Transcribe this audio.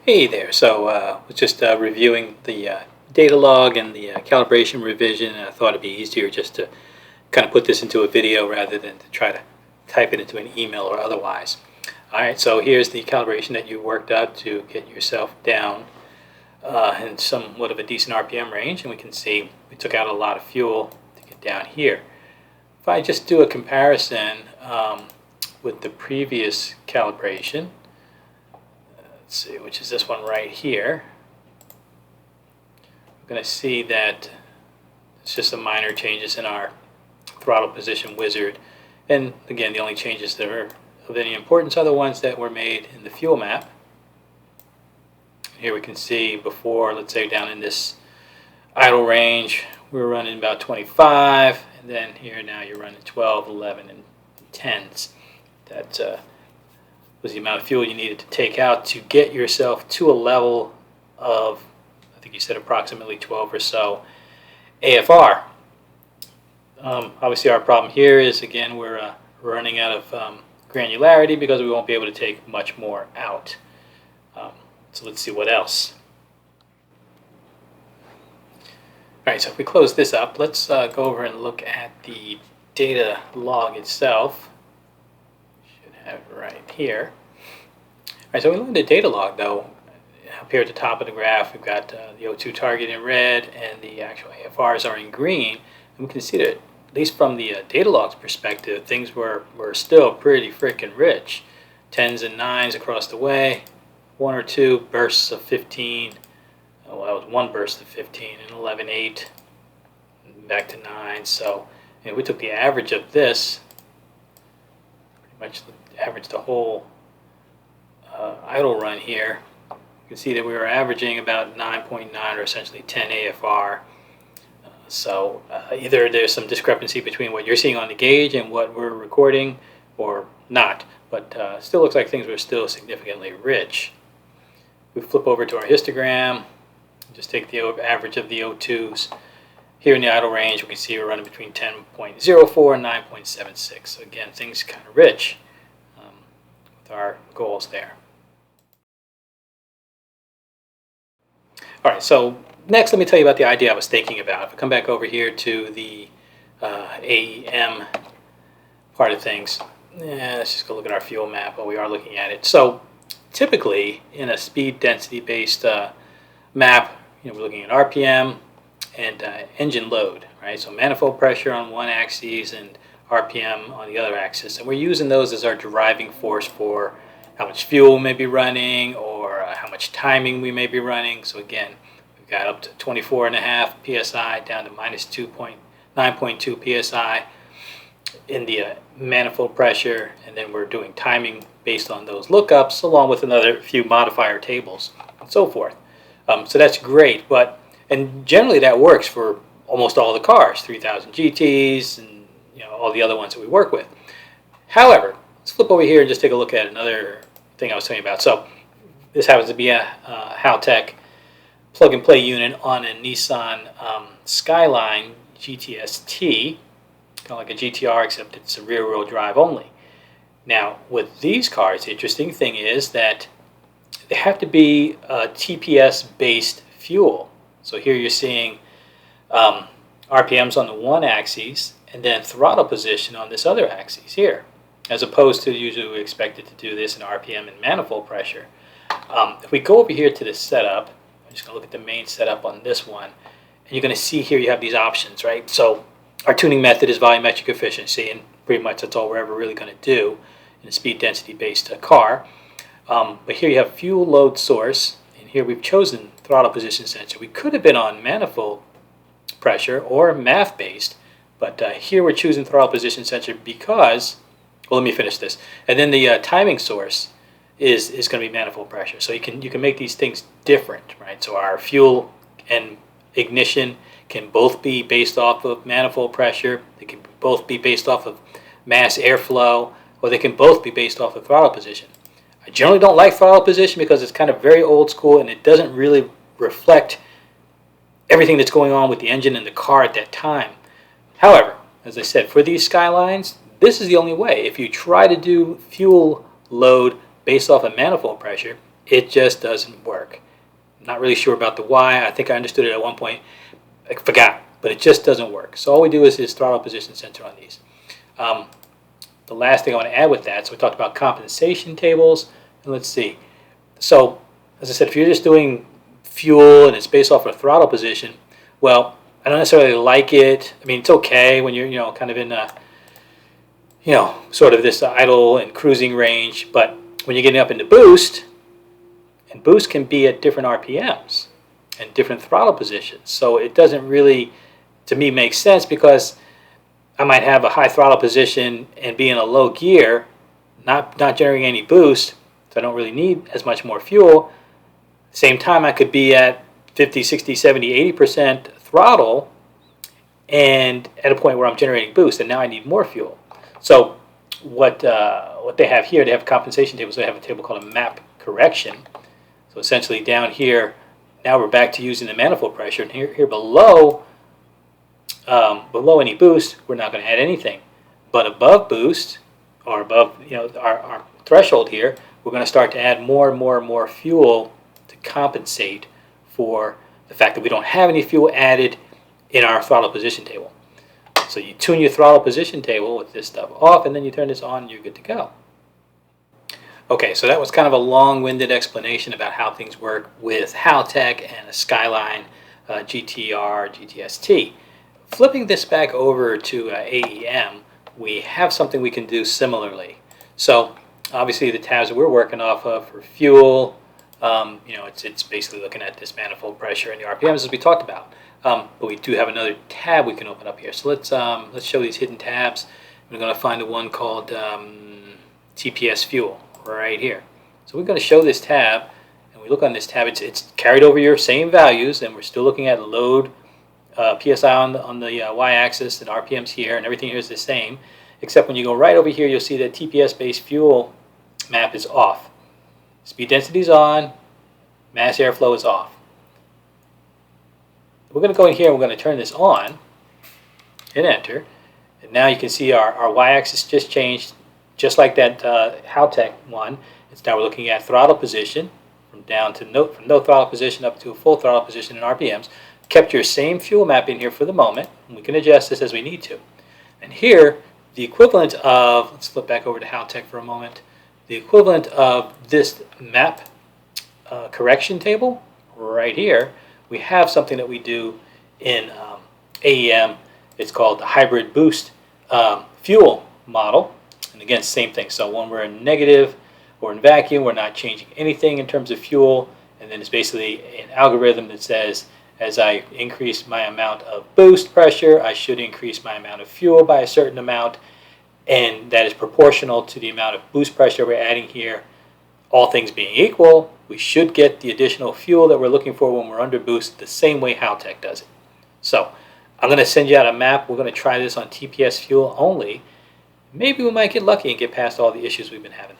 Hey there. Was just reviewing the data log and the calibration revision, and I thought it'd be easier just to kind of put this into a video rather than to try to type it into an email or otherwise. All right, so here's the calibration that you worked out to get yourself down in somewhat of a decent RPM range, and we can see we took out a lot of fuel to get down here. If I just do a comparison with the previous calibration, let's see, which is this one right here, we're going to see that it's just some minor changes in our throttle position wizard. And again, the only changes that are of any importance are the ones that were made in the fuel map. Here we can see before, let's say down in this idle range, we were running about 25, and then here now you're running 12, 11, and 10s. That was the amount of fuel you needed to take out to get yourself to a level of, I think you said approximately 12 or so AFR. Obviously our problem here is, again, we're running out of granularity because we won't be able to take much more out. So let's see what else. All right, so if we close this up, let's go over and look at the data log itself. Should have it right here. All right, so we look at the data log, though. Up here at the top of the graph, we've got the O2 target in red and the actual AFRs are in green. And we can see that, at least from the data log's perspective, things were still pretty freaking rich. 10s and 9s across the way, one or two bursts of 15. Well, that was one burst of 15, and 11, 8, and back to 9. So we took the average of this, pretty much averaged the whole idle run here. You can see that we were averaging about 9.9 or essentially 10 AFR. So either there's some discrepancy between what you're seeing on the gauge and what we're recording, or not. But still looks like things were still significantly rich. We flip over to our histogram. Just take the average of the O2s. Here in the idle range, we can see we're running between 10.04 and 9.76. So again, things kind of rich with our goals there. All right, so next let me tell you about the idea I was thinking about. If I come back over here to the AEM part of things, let's just go look at our fuel map while we are looking at it. So typically in a speed density based map, we're looking at RPM and engine load, right? So manifold pressure on one axis and RPM on the other axis, and we're using those as our driving force for how much fuel we may be running or how much timing we may be running. So again, we've got up to 24.5 psi down to minus 9.2 psi in the manifold pressure, and then we're doing timing based on those lookups along with another few modifier tables and so forth. So that's great, and generally that works for almost all the cars, 3000 GTs and all the other ones that we work with. However, let's flip over here and just take a look at another thing I was telling you about. So this happens to be a Haltech plug-and-play unit on a Nissan Skyline GTS-T, kind of like a GTR, except it's a rear-wheel drive only. Now, with these cars, the interesting thing is that they have to be TPS-based fuel. So here you're seeing RPMs on the one axis and then throttle position on this other axis here, as opposed to usually we expect it to do this in RPM and manifold pressure. If we go over here to the setup, I'm just going to look at the main setup on this one, and you're going to see here you have these options, right? So our tuning method is volumetric efficiency, and pretty much that's all we're ever really going to do in a speed density based car. But here you have fuel load source, and here we've chosen throttle position sensor. We could have been on manifold pressure or MAF based, but here we're choosing throttle position sensor because, well, let me finish this. And then the timing source is going to be manifold pressure. So you can make these things different, right? So our fuel and ignition can both be based off of manifold pressure. They can both be based off of mass airflow, or they can both be based off of throttle position. I generally don't like throttle position because it's kind of very old school and it doesn't really reflect everything that's going on with the engine and the car at that time. However, as I said, for these Skylines, this is the only way. If you try to do fuel load based off of manifold pressure, it just doesn't work. Not really sure about the why. I think I understood it at one point. I forgot, but it just doesn't work. So all we do is throttle position sensor on these. The last thing I want to add with that, so we talked about compensation tables, and let's see. So as I said, if you're just doing fuel and it's based off of throttle position, well, I don't necessarily like it. I mean, it's okay when you're kind of in sort of this idle and cruising range, but when you're getting up into boost, and boost can be at different RPMs and different throttle positions. So it doesn't really, to me, make sense, because I might have a high throttle position and be in a low gear, not generating any boost, so I don't really need as much more fuel. Same time, I could be at 50, 60, 70, 80% throttle and at a point where I'm generating boost, and now I need more fuel. So what they have here, they have compensation tables. They have a table called a map correction. So essentially down here, now we're back to using the manifold pressure, and here below any boost, we're not going to add anything. But above boost, or above our threshold here, we're going to start to add more and more and more fuel to compensate for the fact that we don't have any fuel added in our throttle position table. So you tune your throttle position table with this stuff off, and then you turn this on, and you're good to go. Okay, so that was kind of a long-winded explanation about how things work with Haltech and a Skyline GTR GTS-T. Flipping this back over to AEM, we have something we can do similarly. So obviously the tabs that we're working off of for fuel, it's basically looking at this manifold pressure and the RPMs as we talked about. But we do have another tab we can open up here. So let's show these hidden tabs. We're going to find the one called TPS Fuel right here. So we're going to show this tab, and we look on this tab. It's carried over your same values, and we're still looking at load, PSI on the y-axis, and RPMs here, and everything here is the same, except when you go right over here, you'll see that TPS-based fuel map is off. Speed density is on, mass airflow is off. We're going to go in here and we're going to turn this on, hit enter, and now you can see our y-axis just changed, just like that Haltech one. It's now we're looking at throttle position from no throttle position up to a full throttle position in RPMs. Kept your same fuel map in here for the moment, and we can adjust this as we need to. And here, the equivalent of, let's flip back over to Haltech for a moment, the equivalent of this map correction table right here, we have something that we do in AEM. It's called the hybrid boost fuel model. And again, same thing. So when we're in negative or in vacuum, we're not changing anything in terms of fuel. And then it's basically an algorithm that says, as I increase my amount of boost pressure, I should increase my amount of fuel by a certain amount. And that is proportional to the amount of boost pressure we're adding here. All things being equal, we should get the additional fuel that we're looking for when we're under boost the same way Haltech does it. So I'm going to send you out a map. We're going to try this on TPS fuel only. Maybe we might get lucky and get past all the issues we've been having.